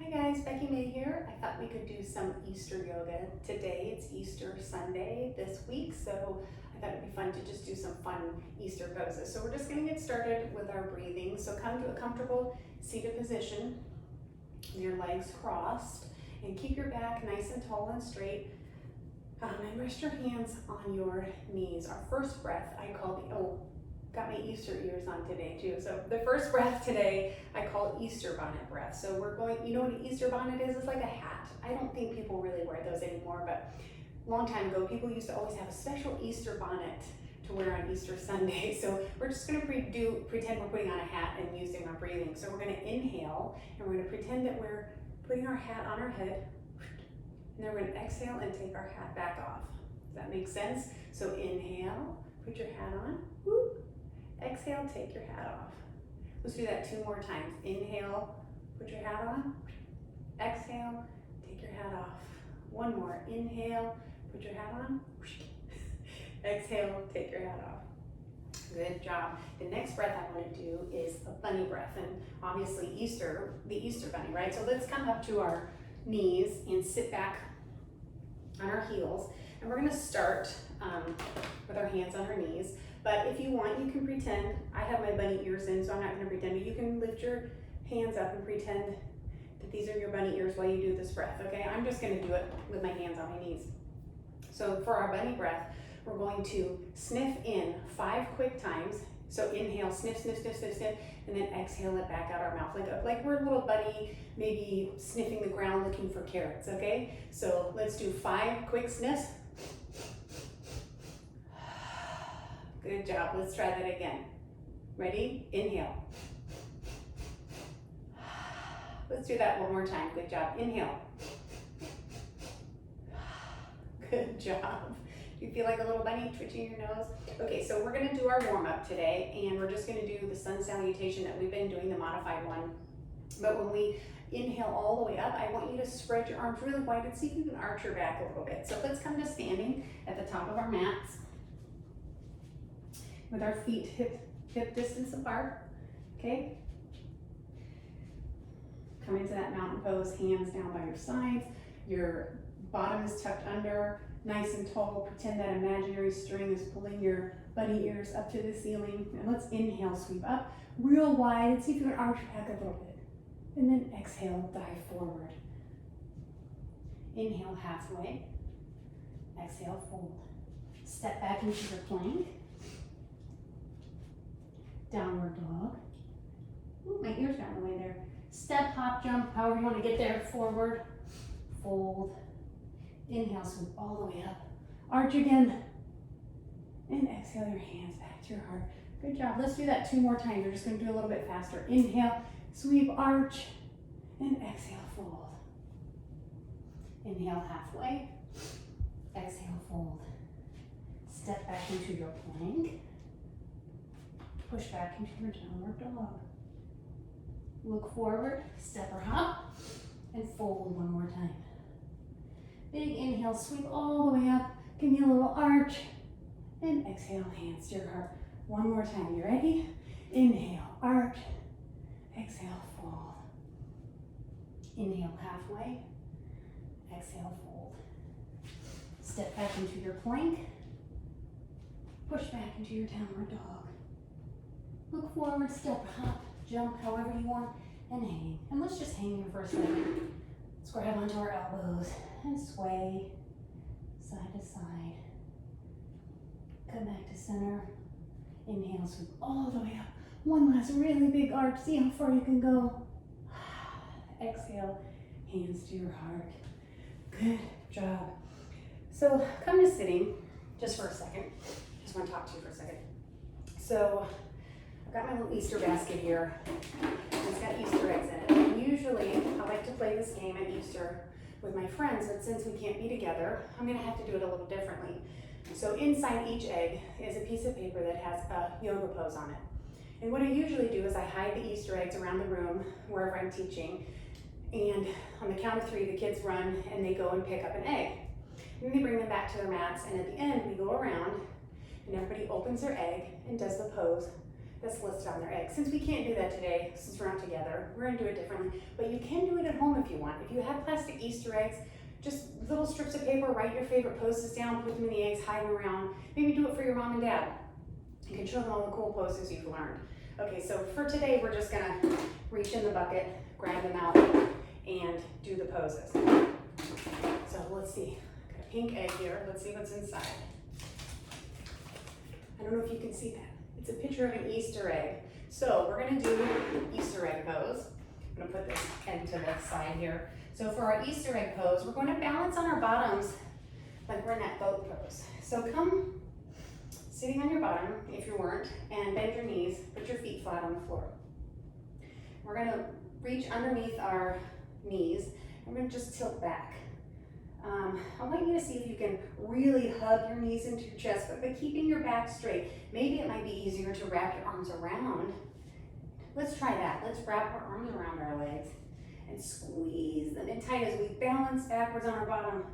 Hi guys, Becky May here. I thought we could do some Easter yoga today. It's Easter Sunday this week, so I thought it'd be fun to just do some fun Easter poses. So we're just gonna get started with our breathing. So come to a comfortable seated position, with your legs crossed, and keep your back nice and tall and straight. And rest your hands on your knees. Our first breath, I call got my Easter ears on today too. So the first breath today, I call Easter bonnet breath. So we're going, you know what an Easter bonnet is? It's like a hat. I don't think people really wear those anymore, but a long time ago, people used to always have a special Easter bonnet to wear on Easter Sunday. So we're just gonna pretend we're putting on a hat and using our breathing. So we're gonna inhale, and we're gonna pretend that we're putting our hat on our head, and then we're gonna exhale and take our hat back off. Does that make sense? So inhale, put your hat on, whoop. Exhale, take your hat off. Let's do that 2 more times. Inhale, put your hat on. Exhale, take your hat off. 1 more. Inhale, put your hat on. Exhale, take your hat off. Good job. The next breath I want to do is a bunny breath. And obviously Easter, the Easter bunny, right? So let's come up to our knees and sit back on our heels. And we're going to start with our hands on our knees. But if you want, you can pretend. I have my bunny ears in, so I'm not going to pretend. But you can lift your hands up and pretend that these are your bunny ears while you do this breath, okay? I'm just going to do it with my hands on my knees. So for our bunny breath, we're going to sniff in 5 quick times. So inhale, sniff, sniff, sniff, sniff, sniff, and then exhale it back out our mouth. Like we're a little bunny, maybe sniffing the ground looking for carrots, okay? So let's do 5 quick sniffs. Good job. Let's try that again. Ready? Inhale. Let's do that 1 more time. Good job. Inhale. Good job. You feel like a little bunny twitching your nose? Okay, so we're going to do our warm-up today, and we're just going to do the sun salutation that we've been doing, the modified one. But when we inhale all the way up, I want you to spread your arms really wide and see if you can arch your back a little bit. So let's come to standing at the top of our mats, with our feet hip distance apart, okay? Come into that mountain pose, hands down by your sides. Your bottom is tucked under, nice and tall. Pretend that imaginary string is pulling your bunny ears up to the ceiling. And let's inhale, sweep up real wide, and see if you can arch back a little bit. And then exhale, dive forward. Inhale halfway, exhale, fold. Step back into your plank. Downward dog. Ooh, my ears got in the way there. Step, hop, jump, however you want to get there. Forward, fold. Inhale, swoop all the way up. Arch again. And exhale your hands back to your heart. Good job. Let's do that 2 more times. We're just going to do a little bit faster. Inhale, sweep, arch, and exhale, fold. Inhale halfway. Exhale, fold. Step back into your plank. Push back into your downward dog. Look forward, step or hop, and fold 1 more time. Big inhale, sweep all the way up. Give me a little arch, and exhale, hands to your heart. 1 more time. You ready? Inhale, arch. Exhale, fold. Inhale halfway. Exhale, fold. Step back into your plank. Push back into your downward dog. Look forward, step, hop, jump, however you want, and hang. And let's just hang here for a second. Let's grab onto our elbows and sway side to side. Come back to center. Inhale, sweep all the way up. 1 last really big arch. See how far you can go. Exhale, hands to your heart. Good job. So come to sitting just for a second. Just want to talk to you for a second. So I've got my little Easter basket here. It's got Easter eggs in it. And usually I like to play this game at Easter with my friends, but since we can't be together, I'm gonna have to do it a little differently. So inside each egg is a piece of paper that has a yoga pose on it. And what I usually do is I hide the Easter eggs around the room wherever I'm teaching. And on the count of 3, the kids run and they go and pick up an egg. And then they bring them back to their mats, and at the end we go around and everybody opens their egg and does the pose that's listed on their egg. Since we can't do that today, since we're not together, we're gonna do it differently. But you can do it at home if you want. If you have plastic Easter eggs, just little strips of paper, write your favorite poses down, put them in the eggs, hide them around. Maybe do it for your mom and dad. You can show them all the cool poses you've learned. Okay, so for today, we're just gonna reach in the bucket, grab them out, and do the poses. So let's see, got a pink egg here. Let's see what's inside. I don't know if you can see that. It's a picture of an Easter egg. So we're gonna do Easter egg pose. I'm gonna put this egg to the side here. So for our Easter egg pose, we're going to balance on our bottoms like we're in that boat pose. So come sitting on your bottom, if you weren't, and bend your knees, put your feet flat on the floor. We're gonna reach underneath our knees, and we're gonna just tilt back. I want you to see if you can really hug your knees into your chest, but keeping your back straight. Maybe it might be easier to wrap your arms around. Let's try that. Let's wrap our arms around our legs and squeeze them in tight as we balance backwards on our bottom.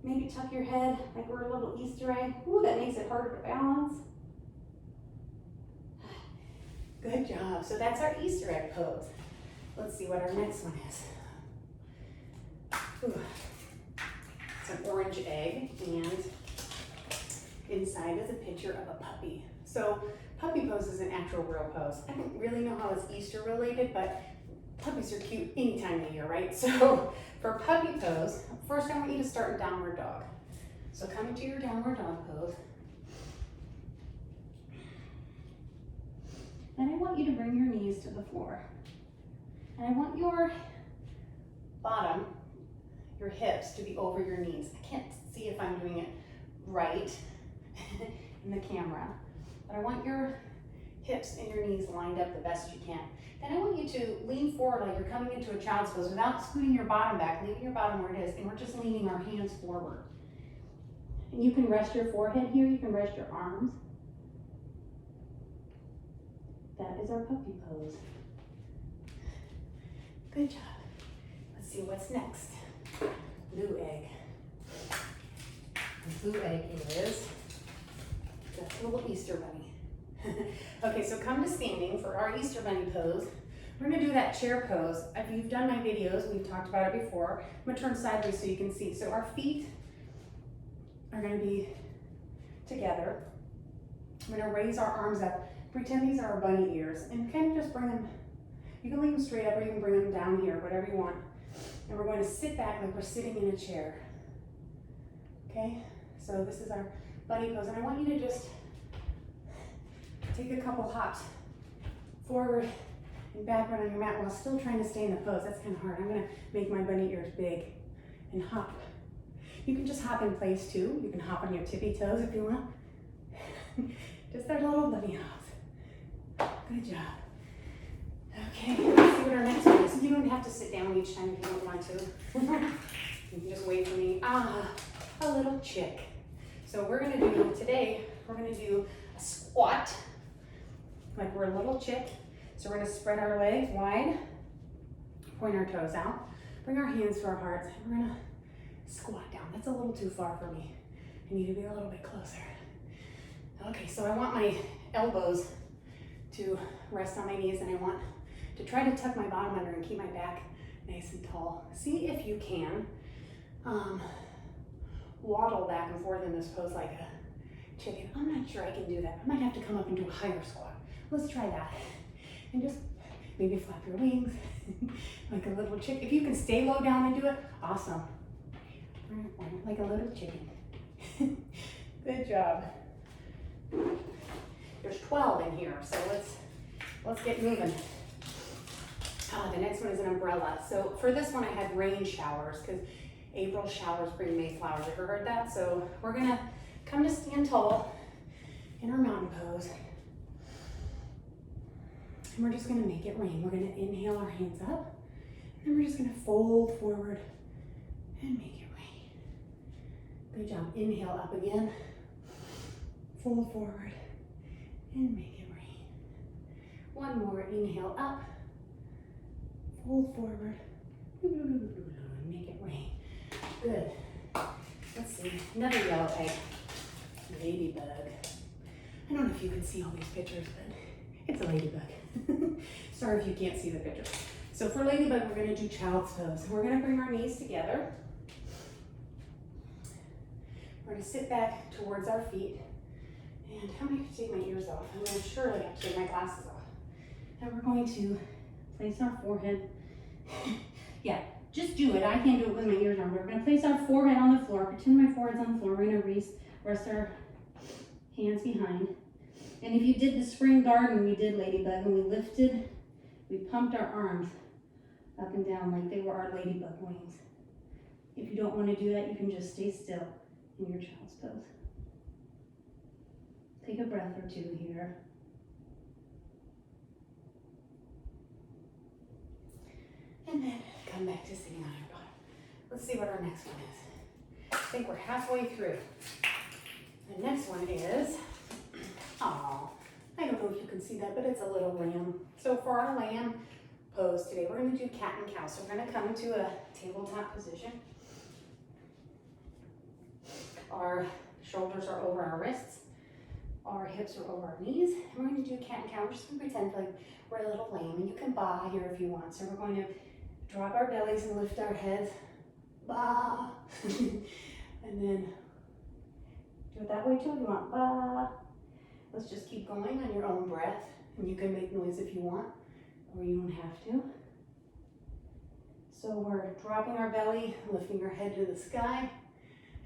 Maybe tuck your head like we're a little Easter egg. Ooh, that makes it harder to balance. Good job. So that's our Easter egg pose. Let's see what our next one is. Ooh. It's an orange egg, and inside is a picture of a puppy. So puppy pose is an actual real pose. I don't really know how it's Easter related, but puppies are cute any time of year, right? So for puppy pose, first I want you to start in downward dog. So come into your downward dog pose. And I want you to bring your knees to the floor. And I want your bottom, your hips, to be over your knees. I can't see if I'm doing it right in the camera, but I want your hips and your knees lined up the best you can. Then I want you to lean forward like you're coming into a child's pose without scooting your bottom back, leaving your bottom where it is, and we're just leaning our hands forward. And you can rest your forehead here, you can rest your arms. That is our puppy pose. Good job. Let's see what's next. Blue egg. The blue egg is the little Easter bunny. Okay, so come to standing for our Easter bunny pose. We're gonna do that chair pose. If you've done my videos, we've talked about it before. I'm gonna turn sideways so you can see. So our feet are gonna be together. I'm gonna raise our arms up. Pretend these are our bunny ears and kind of just bring them, you can leave them straight up or you can bring them down here, whatever you want. And we're going to sit back like we're sitting in a chair. Okay, so this is our bunny pose, and I want you to just take a couple hops forward and backward on your mat while still trying to stay in the pose. That's kind of hard. I'm gonna make my bunny ears big and hop. You can just hop in place too. You can hop on your tippy toes if you want. Just our little bunny hops. Good job. Okay, let's see what our next one is. You don't have to sit down each time if you don't want to. You can just wait for me. Ah, a little chick. So we're gonna do, today, we're gonna do a squat, like we're a little chick. So we're gonna spread our legs wide, point our toes out, bring our hands to our hearts, and we're gonna squat down. That's a little too far for me. I need to be a little bit closer. Okay, so I want my elbows to rest on my knees, and I want to try to tuck my bottom under and keep my back nice and tall. See if you can waddle back and forth in this pose like a chicken. I'm not sure I can do that. I might have to come up and do a higher squat. Let's try that. And just maybe flap your wings like a little chicken. If you can stay low down and do it, awesome. Like a little chicken. Good job. There's 12 in here, so let's get moving. The next one is an umbrella. So for this one, I had rain showers because April showers bring May flowers. Ever heard that? So we're gonna come to stand tall in our mountain pose. And we're just gonna make it rain. We're gonna inhale our hands up, and we're just gonna fold forward and make it rain. Good job. Inhale up again, fold forward, and make it rain. One more, inhale up, fold forward, and make it rain. Good. Let's see, another yellow egg, ladybug. I don't know if you can see all these pictures, but It's a ladybug. Sorry if you can't see the picture. So for ladybug, we're gonna do child's pose. We're gonna bring our knees together. We're gonna sit back towards our feet. And how many can take my ears off? I'm gonna surely have to take my glasses off. And we're going to place our forehead. Yeah, just do it. I can't do it with my ears on. We're gonna place our forehead on the floor. Pretend my forehead's on the floor. We're gonna rest our hands behind. And if you did the spring garden, we did ladybug, and we lifted, we pumped our arms up and down like they were our ladybug wings. If you don't want to do that, you can just stay still in your child's pose. Take a breath or two here. And then come back to sitting on your bottom. Let's see what our next one is. I think we're halfway through. The next one is, oh, I don't know if you can see that, but it's a little lamb. So for our lamb pose today, we're going to do cat and cow. So we're going to come into a tabletop position. Our shoulders are over our wrists. Our hips are over our knees. And we're going to do cat and cow. We're just going to pretend like we're a little lamb. And you can baa here if you want. So we're going to drop our bellies and lift our heads. Baa. And then do it that way too if you want. Baa. Let's just keep going on your own breath. And you can make noise if you want, or you don't have to. So we're dropping our belly, lifting our head to the sky,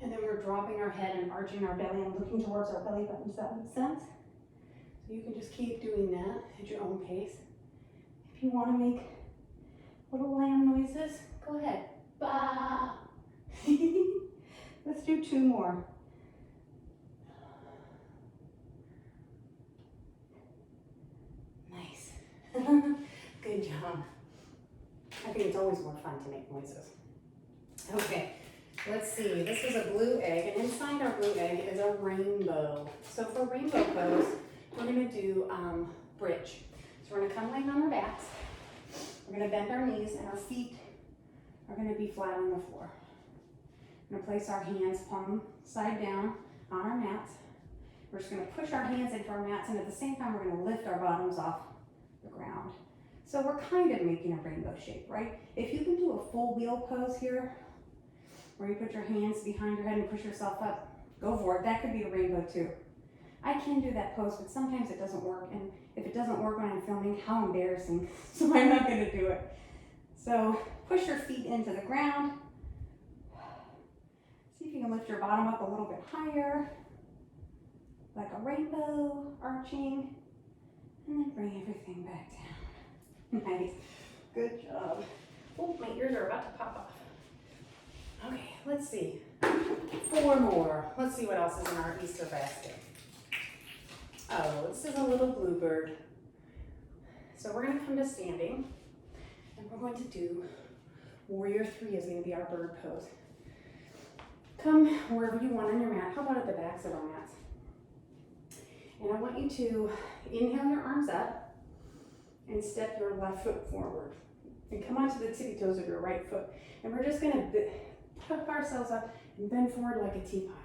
and then we're dropping our head and arching our belly and looking towards our belly button. Does that make sense? So you can just keep doing that at your own pace. If you want to make little lamb noises, go ahead. Bah! Let's do two more. Nice. Good job. I think it's always more fun to make noises. Okay, let's see. This is a blue egg, and inside our blue egg is a rainbow. So for rainbow pose, we're going to do bridge. So we're going to come laying on our backs. We're going to bend our knees, and our feet are going to be flat on the floor. We're going to place our hands palm side down on our mats. We're just going to push our hands into our mats, and at the same time, we're going to lift our bottoms off the ground. So we're kind of making a rainbow shape, right? If you can do a full wheel pose here, where you put your hands behind your head and push yourself up, go for it. That could be a rainbow too. I can do that pose, but sometimes it doesn't work. And if it doesn't work when I'm filming, how embarrassing. So I'm not going to do it. So push your feet into the ground. See if you can lift your bottom up a little bit higher, like a rainbow, arching, and then bring everything back down. Nice. Good job. Oh, my ears are about to pop off. Okay, let's see. 4 more. Let's see what else is in our Easter basket. Oh, this is a little bluebird. So we're going to come to standing, and we're going to do Warrior 3 is going to be our bird pose. Come wherever you want on your mat. How about at the backs of our mats? And I want you to inhale your arms up and step your left foot forward. And come onto the tippy toes of your right foot. And we're just going to put ourselves up and bend forward like a teapot.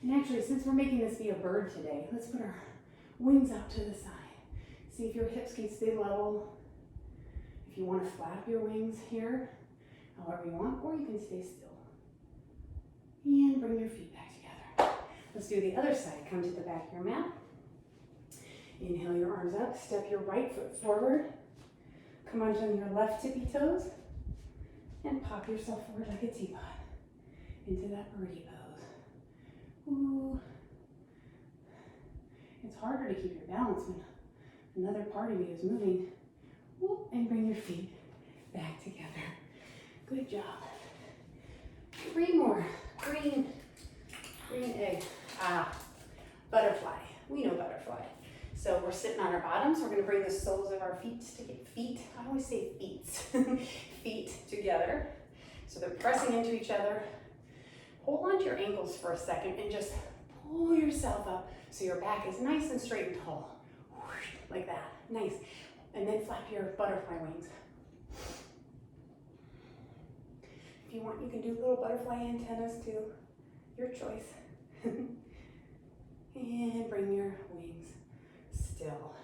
And actually, since we're making this be a bird today, let's put our wings out to the side. See if your hips can stay level. If you want to flap your wings here, however you want, or you can stay still. And bring your feet back together. Let's do the other side. Come to the back of your mat. Inhale your arms up, step your right foot forward. Come onto your left tippy toes and pop yourself forward like a teapot into that birdie pose. Ooh. It's harder to keep your balance when another part of you is moving. Whoop, and bring your feet back together. Good job. 3 more. Green egg. Butterfly. We know butterfly. So we're sitting on our bottoms. We're going to bring the soles of our feet I always say feet. Feet together. So they're pressing into each other. Hold on to your ankles for a second and just pull yourself up so your back is nice and straight and tall. Like that. Nice. And then flap your butterfly wings. If you want, you can do little butterfly antennas too. Your choice. And bring your wings still.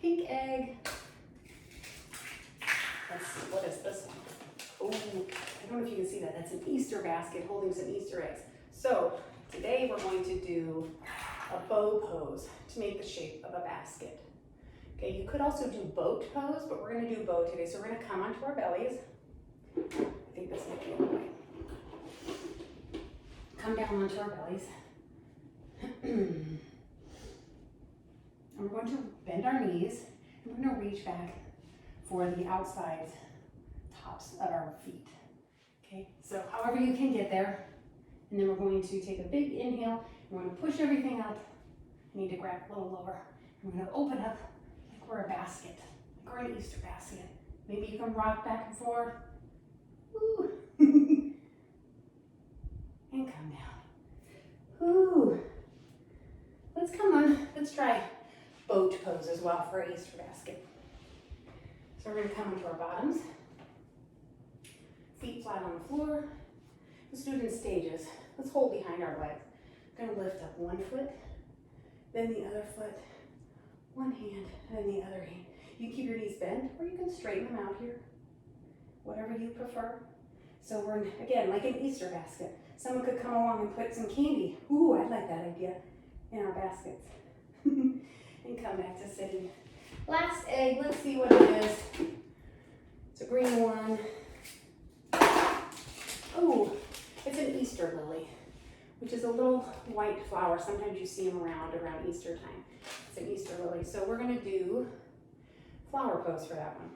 Pink egg. Let's see, what is this one? Oh, I don't know if you can see that. That's an Easter basket holding some Easter eggs. So today we're going to do a bow pose to make the shape of a basket. Okay, you could also do boat pose, but we're gonna do bow today. So we're gonna come onto our bellies. I think this might be the way. Come down onto our bellies. And we're going to bend our knees, and we're going to reach back for the outside tops of our feet. Okay, so however you can get there, and then we're going to take a big inhale, and we're going to push everything up. I need to grab a little lower. We're going to open up like we're a basket, like we're an Easter basket. Maybe you can rock back and forth. Ooh. And come down. Ooh. Let's come on, let's try boat pose as well for our Easter basket. So we're gonna come into our bottoms, feet flat on the floor. Let's do it in stages. Let's hold behind our legs. We're gonna lift up one foot, then the other foot, one hand, and then the other hand. You can keep your knees bent, or you can straighten them out here, whatever you prefer. So we're, again, like an Easter basket. Someone could come along and put some candy. Ooh, I like that idea. In our baskets. And come back to sitting. Last egg, let's see what it is. It's a green one. Oh, it's an Easter lily, which is a little white flower. Sometimes you see them around Easter time. It's an Easter lily. So we're gonna do flower pose for that one.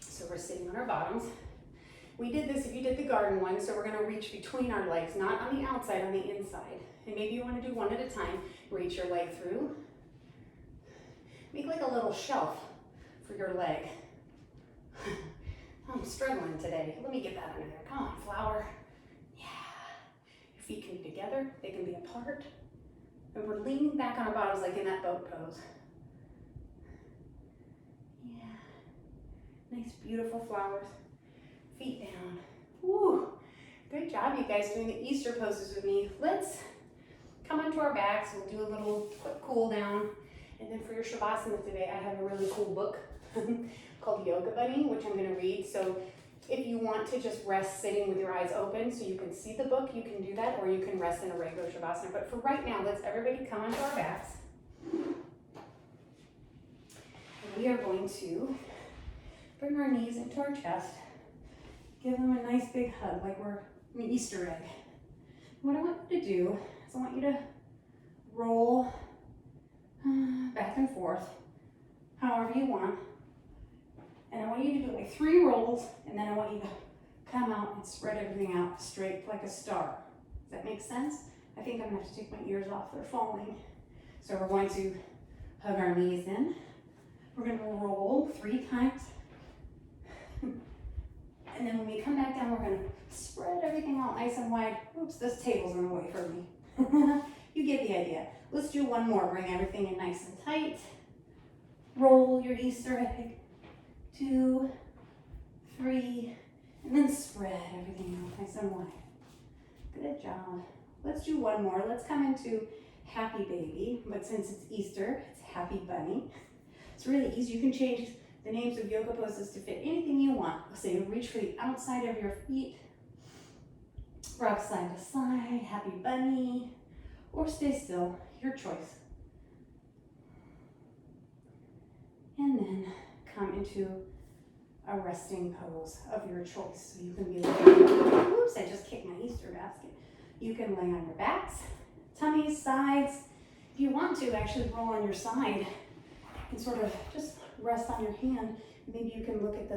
So we're sitting on our bottoms. We did this if you did the garden one, so we're gonna reach between our legs, not on the outside, on the inside. And maybe you wanna do one at a time. Reach your leg through. Make like a little shelf for your leg. I'm struggling today. Let me get that under there. Come on, flower. Yeah. Your feet can be together, they can be apart. And we're leaning back on our bottoms like in that boat pose. Yeah. Nice, beautiful flowers. Feet down. Woo. Good job, you guys, doing the Easter poses with me. Let's come onto our backs. We'll do a little quick cool down. And then for your Shavasana today, I have a really cool book called Yoga Bunny, which I'm going to read. So if you want to just rest sitting with your eyes open so you can see the book, you can do that, or you can rest in a regular Shavasana. But for right now, let's everybody come onto our backs. And we are going to bring our knees into our chest. Give them a nice big hug like we're an Easter egg. What I want you to do is I want you to roll back and forth however you want. And I want you to do like 3 rolls, and then I want you to come out and spread everything out straight like a star. Does that make sense? I think I'm gonna have to take my ears off, they're falling. So we're going to hug our knees in. We're gonna roll 3 times. And then when we come back down, we're gonna spread everything out nice and wide. Oops, this table's in the way for me. You get the idea. Let's do one more. Bring everything in nice and tight. Roll your Easter egg. 2, 3, and then spread everything out nice and wide. Good job. Let's do one more. Let's come into Happy Baby, but since it's Easter, it's Happy Bunny. It's really easy. You can change the names of yoga poses to fit anything you want. So you reach for the outside of your feet, rock side to side, Happy Bunny, or stay still, your choice. And then come into a resting pose of your choice. So you can be like, oops, I just kicked my Easter basket. You can lay on your backs, tummies, sides. If you want to, actually roll on your side and sort of just rest on your hand. Maybe you can look at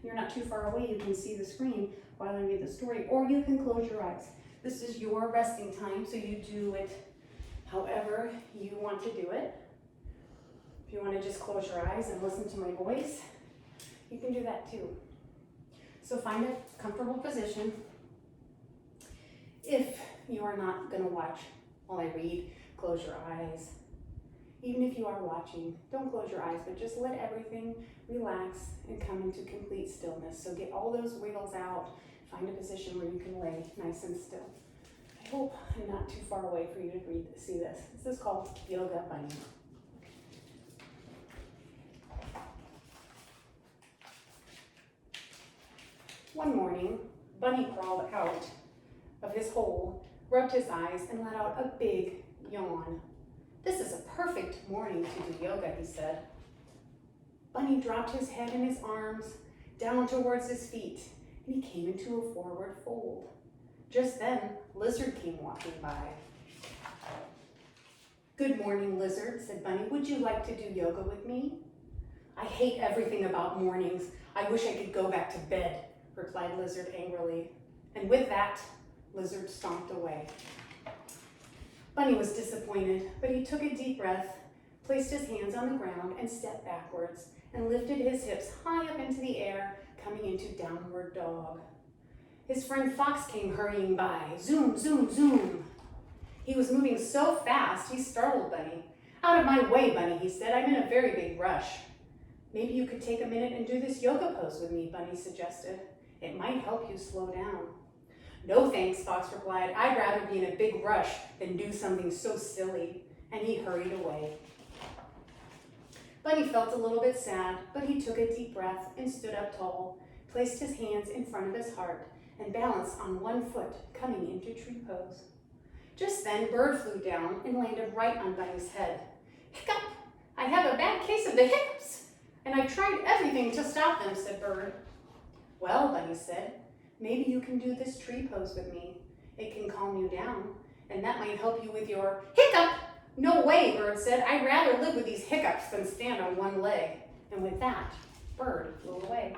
you're not too far away, you can see the screen while I read the story, or you can close your eyes. This is your resting time, so you do it however you want to do it. If you want to just close your eyes and listen to my voice, you can do that too. So find a comfortable position. If you are not going to watch while I read, close your eyes. Even if you are watching, don't close your eyes, but just let everything relax and come into complete stillness. So get all those wiggles out. Find a position where you can lay nice and still. I hope I'm not too far away for you to see this. This is called Yoga Bunny. One morning, Bunny crawled out of his hole, rubbed his eyes, and let out a big yawn. "This is a perfect morning to do yoga," he said. Bunny dropped his head in his arms down towards his feet, and he came into a forward fold. Just then, Lizard came walking by. "Good morning, Lizard," said Bunny. "Would you like to do yoga with me?" "I hate everything about mornings. I wish I could go back to bed," replied Lizard angrily. And with that, Lizard stomped away. Bunny was disappointed, but he took a deep breath, placed his hands on the ground, and stepped backwards, and lifted his hips high up into the air, coming into downward dog. His friend Fox came hurrying by. Zoom, zoom, zoom. He was moving so fast, he startled Bunny. "Out of my way, Bunny," he said. "I'm in a very big rush." "Maybe you could take a minute and do this yoga pose with me," Bunny suggested. "It might help you slow down." "No thanks," Fox replied. "I'd rather be in a big rush than do something so silly." And he hurried away. Bunny felt a little bit sad, but he took a deep breath and stood up tall, placed his hands in front of his heart, and balanced on one foot, coming into tree pose. Just then, Bird flew down and landed right on Bunny's head. "Hiccup! I have a bad case of the hiccups, and I've tried everything to stop them," said Bird. "Well," Bunny said, "maybe you can do this tree pose with me. It can calm you down, and that might help you with your hiccup." "No way," Bird said. "I'd rather live with these hiccups than stand on one leg." And with that, Bird flew away.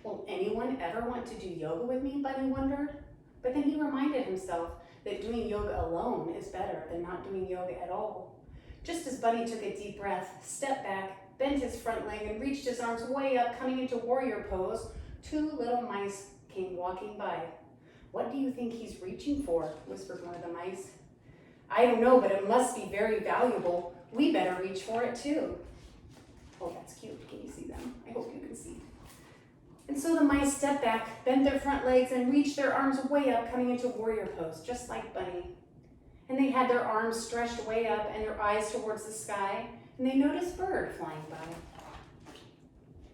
Will anyone ever want to do yoga with me? Bunny wondered. But then he reminded himself that doing yoga alone is better than not doing yoga at all. Just as Bunny took a deep breath, stepped back, bent his front leg, and reached his arms way up, coming into warrior pose, two little mice came walking by. "What do you think he's reaching for?" whispered one of the mice. "I don't know, but it must be very valuable. We better reach for it too." Oh, that's cute. Can you see them? I hope you can see. And so the mice stepped back, bent their front legs, and reached their arms way up, coming into warrior pose, just like Bunny. And they had their arms stretched way up and their eyes towards the sky, and they noticed Bird flying by.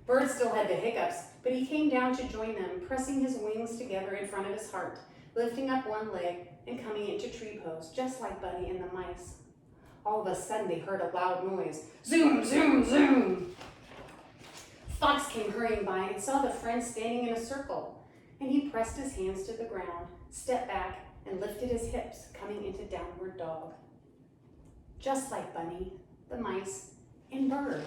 Bird still had the hiccups, but he came down to join them, pressing his wings together in front of his heart, lifting up one leg and coming into tree pose, just like Bunny and the mice. All of a sudden, they heard a loud noise. Zoom, zoom, zoom. Fox came hurrying by and saw the friends standing in a circle, and he pressed his hands to the ground, stepped back, and lifted his hips, coming into downward dog. Just like Bunny, the mice, and Bird.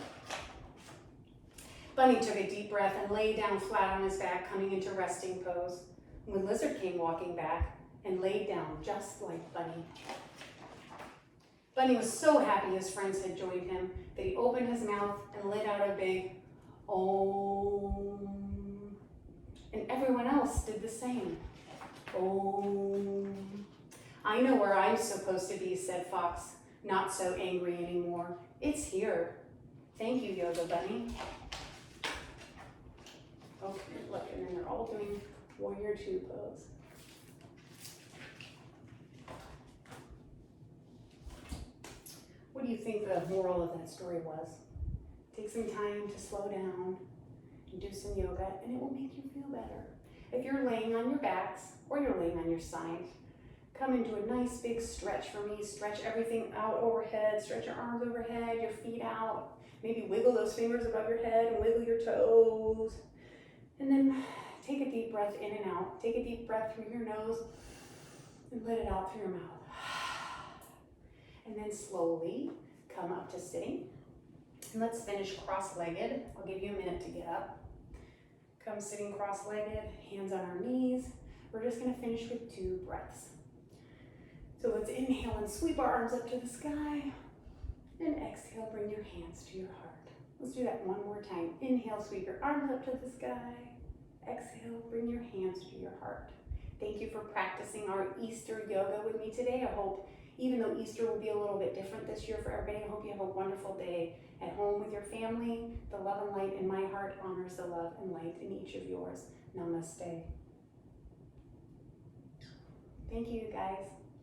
Bunny took a deep breath and lay down flat on his back, coming into resting pose, when Lizard came walking back and laid down just like Bunny. Bunny was so happy his friends had joined him that he opened his mouth and let out a big Om. And everyone else did the same. Om. "I know where I'm supposed to be," said Fox, not so angry anymore. "It's here. Thank you, Yoga Bunny." Okay, look, and then they're all doing warrior two pose. What do you think the moral of that story was? Take some time to slow down and do some yoga, and it will make you feel better. If you're laying on your backs or you're laying on your side, come and do a nice big stretch for me. Stretch everything out overhead, stretch your arms overhead, your feet out. Maybe wiggle those fingers above your head and wiggle your toes. And then take a deep breath in and out. Take a deep breath through your nose and let it out through your mouth. And then slowly come up to sitting. And let's finish cross-legged. I'll give you a minute to get up. Come sitting cross-legged, hands on our knees. We're just gonna finish with 2 breaths. So let's inhale and sweep our arms up to the sky. And exhale, bring your hands to your heart. Let's do that one more time. Inhale, sweep your arms up to the sky. Exhale, bring your hands to your heart. Thank you for practicing our Easter yoga with me today. I hope, even though Easter will be a little bit different this year for everybody, I hope you have a wonderful day at home with your family. The love and light in my heart honors the love and light in each of yours. Namaste. Thank you, guys.